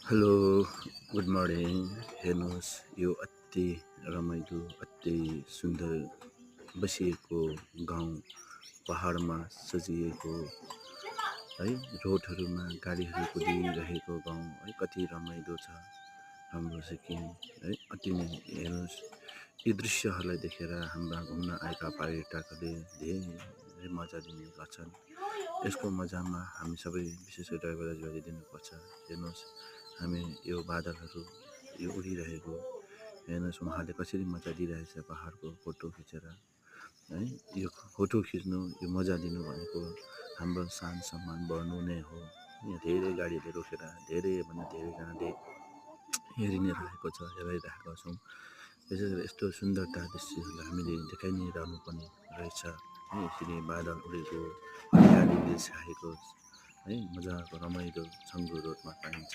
Hello, good morning. हेर्नुहोस्, यो अति रमाइलो, अति सुन्दर बसिएको गाउँ पहाडमा सजिएको है, रोडहरूमा गाडीहरू कुदिरहेको गाउँ है, कति रमाइलो छ हाम्रो सिक्किम है। अति नै हेर्नुहोस्, यी दृश्यहरूलाई देखेर हाम्रा घुम्न आएका पर्यटकहरूले धेरै मजा लिने गर्छन्। यसको मजामा हामी सबै विशेष गरी ड्राइभर दाजुभाइले दिनुपर्छ। हेर्नुहोस्, हामी यो बादलहरू यो उडिरहेको हेर्नुहोस्, उहाँले कसरी मजा लिइरहेछ पहाडको फोटो खिचेर है। यो फोटो खिच्नु, यो मजा लिनु भनेको हाम्रो सान सम्मान बढ्नु नै हो। यहाँ धेरै गाडीहरूले रोकेर धेरैभन्दा धेरैजनाले हेरि नै रहेको छ, हेराइरहेका छौँ। विशेष गरी यस्तो सुन्दरता दृश्यहरूलाई हामीले देखाइ नै रहनुपर्ने रहेछ है। यसरी बादल उडेको, हरियालीले छाएको है, मजाको रमाइलो छङ्गु रोडमा पाइन्छ।